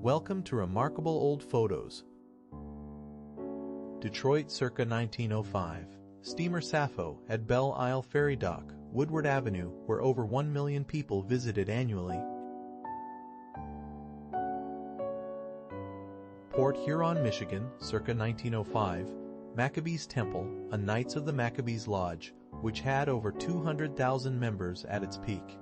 Welcome to Remarkable Old Photos. Detroit circa 1905. Steamer Sappho at Belle Isle Ferry Dock, Woodward Avenue, where over 1 million people visited annually. Port Huron, Michigan, circa 1905. Maccabees Temple, a Knights of the Maccabees Lodge, which had over 200,000 members at its peak.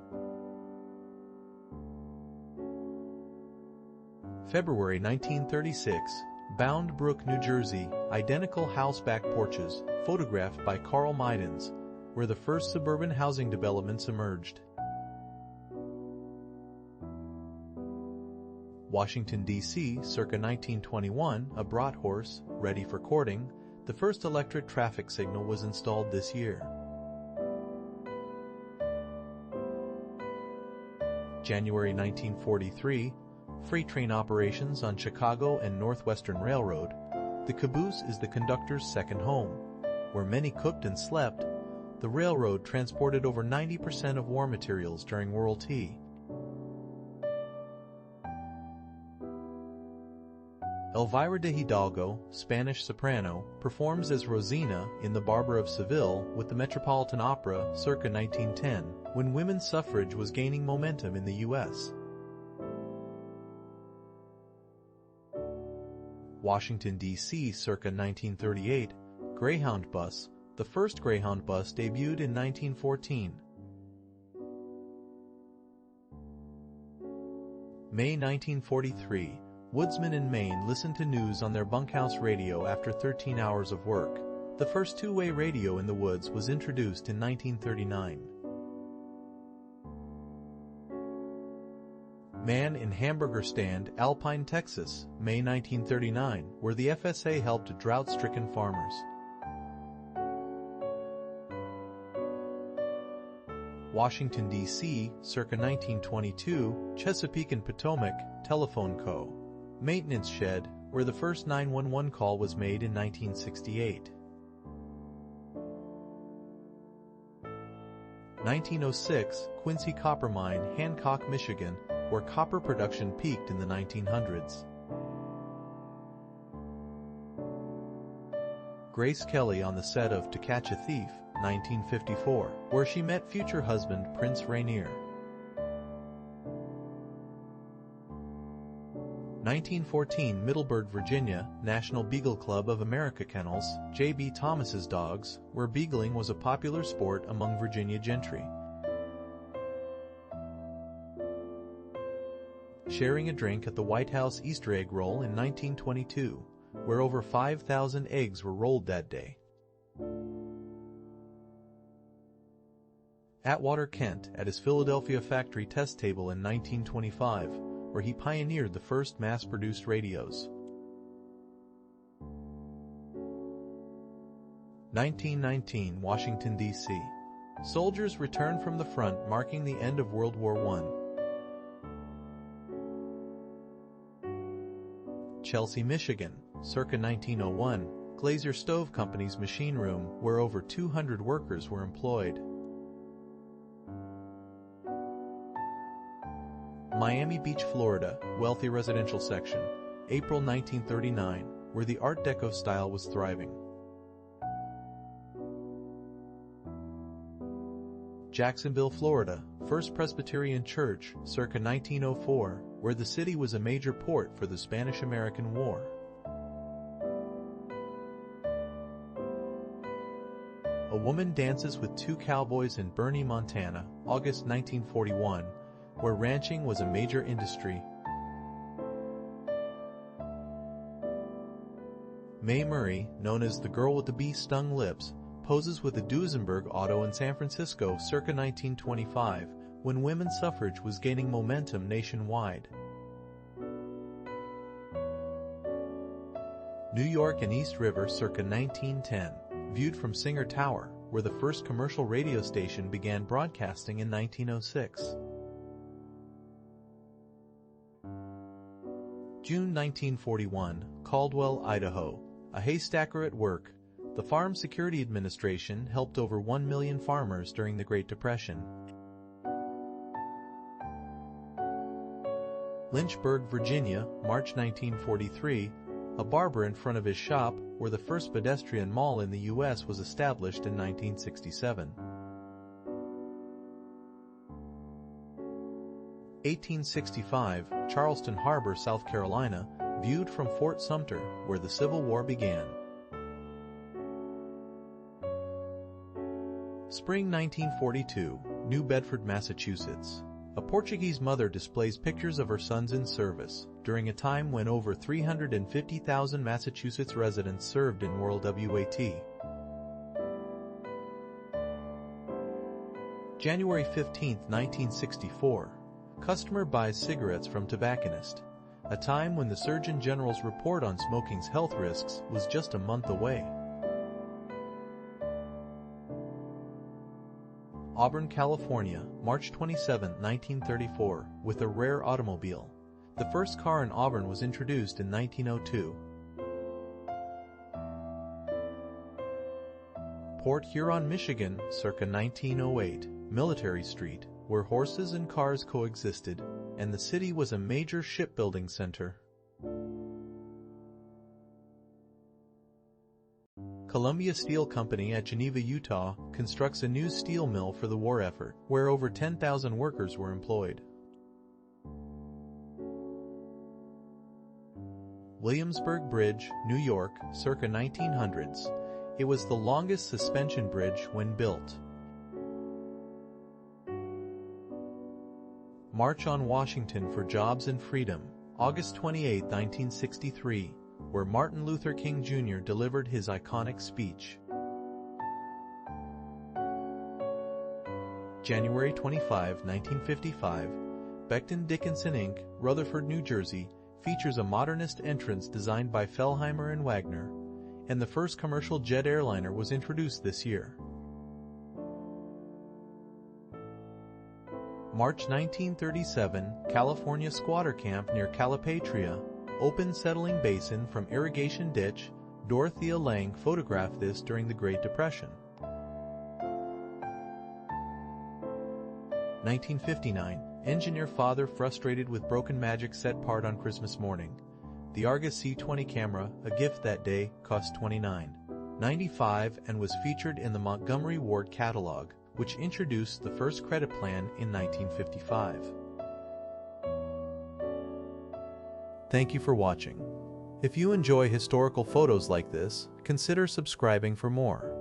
February 1936, Bound Brook, New Jersey, identical house-back porches, photographed by Carl Meidens, where the first suburban housing developments emerged. Washington, D.C., circa 1921, a brought horse, ready for courting, the first electric traffic signal was installed this year. January 1943, freight train operations on Chicago and Northwestern Railroad. The caboose is the conductor's second home. Where many cooked and slept, the railroad transported over 90% of war materials during World War II. Elvira de Hidalgo, Spanish soprano, performs as Rosina in The Barber of Seville with the Metropolitan Opera circa 1910, when women's suffrage was gaining momentum in the U.S. Washington, D.C., circa 1938, Greyhound Bus. The first Greyhound bus debuted in 1914. May 1943, woodsmen in Maine listened to news on their bunkhouse radio after 13 hours of work. The first two-way radio in the woods was introduced in 1939. Man in hamburger stand, Alpine, Texas, May 1939, where the FSA helped drought-stricken farmers. Washington, D.C., circa 1922, Chesapeake and Potomac, Telephone Co. Maintenance shed, where the first 911 call was made in 1968. 1906, Quincy Copper Mine, Hancock, Michigan, where copper production peaked in the 1900s. Grace Kelly on the set of To Catch a Thief, 1954, where she met future husband Prince Rainier. 1914, Middleburg, Virginia, National Beagle Club of America Kennels, J.B. Thomas's dogs, where beagling was a popular sport among Virginia gentry. Sharing a drink at the White House Easter egg roll in 1922, where over 5,000 eggs were rolled that day. Atwater Kent at his Philadelphia factory test table in 1925, where he pioneered the first mass-produced radios. 1919, Washington, D.C. Soldiers returned from the front, marking the end of World War I. Chelsea, Michigan, circa 1901, Glazier Stove Company's machine room, where over 200 workers were employed. Miami Beach, Florida, wealthy residential section, April 1939, where the Art Deco style was thriving. Jacksonville, Florida, First Presbyterian Church, circa 1904, where the city was a major port for the Spanish-American War. A woman dances with two cowboys in Bernie, Montana, August 1941, where ranching was a major industry. Mae Murray, known as the girl with the bee-stung lips, poses with a Duesenberg auto in San Francisco circa 1925, when women's suffrage was gaining momentum nationwide. New York and East River circa 1910, viewed from Singer Tower, where the first commercial radio station began broadcasting in 1906. June 1941, Caldwell, Idaho, a haystacker at work. The Farm Security Administration helped over 1 million farmers during the Great Depression. Lynchburg, Virginia, March 1943, a barber in front of his shop, where the first pedestrian mall in the U.S. was established in 1967. 1865, Charleston Harbor, South Carolina, viewed from Fort Sumter, where the Civil War began. Spring 1942, New Bedford, Massachusetts. A Portuguese mother displays pictures of her sons in service, during a time when over 350,000 Massachusetts residents served in World War II. January 15, 1964. Customer buys cigarettes from tobacconist, a time when the Surgeon General's report on smoking's health risks was just a month away. Auburn, California, March 27, 1934, with a rare automobile. The first car in Auburn was introduced in 1902. Port Huron, Michigan, circa 1908, Military Street, where horses and cars coexisted, and the city was a major shipbuilding center. Columbia Steel Company at Geneva, Utah, constructs a new steel mill for the war effort, where over 10,000 workers were employed. Williamsburg Bridge, New York, circa 1900s. It was the longest suspension bridge when built. March on Washington for Jobs and Freedom, August 28, 1963. Where Martin Luther King Jr. delivered his iconic speech. January 25, 1955, Becton Dickinson Inc., Rutherford, New Jersey, features a modernist entrance designed by Fellheimer and Wagner, and the first commercial jet airliner was introduced this year. March 1937, California squatter camp near Calipatria, open settling basin from irrigation ditch. Dorothea Lange photographed this during the Great Depression. 1959, engineer father frustrated with broken magic set part on Christmas morning. The Argus C20 camera, a gift that day, cost $29.95 and was featured in the Montgomery Ward catalog, which introduced the first credit plan in 1955. Thank you for watching. If you enjoy historical photos like this, consider subscribing for more.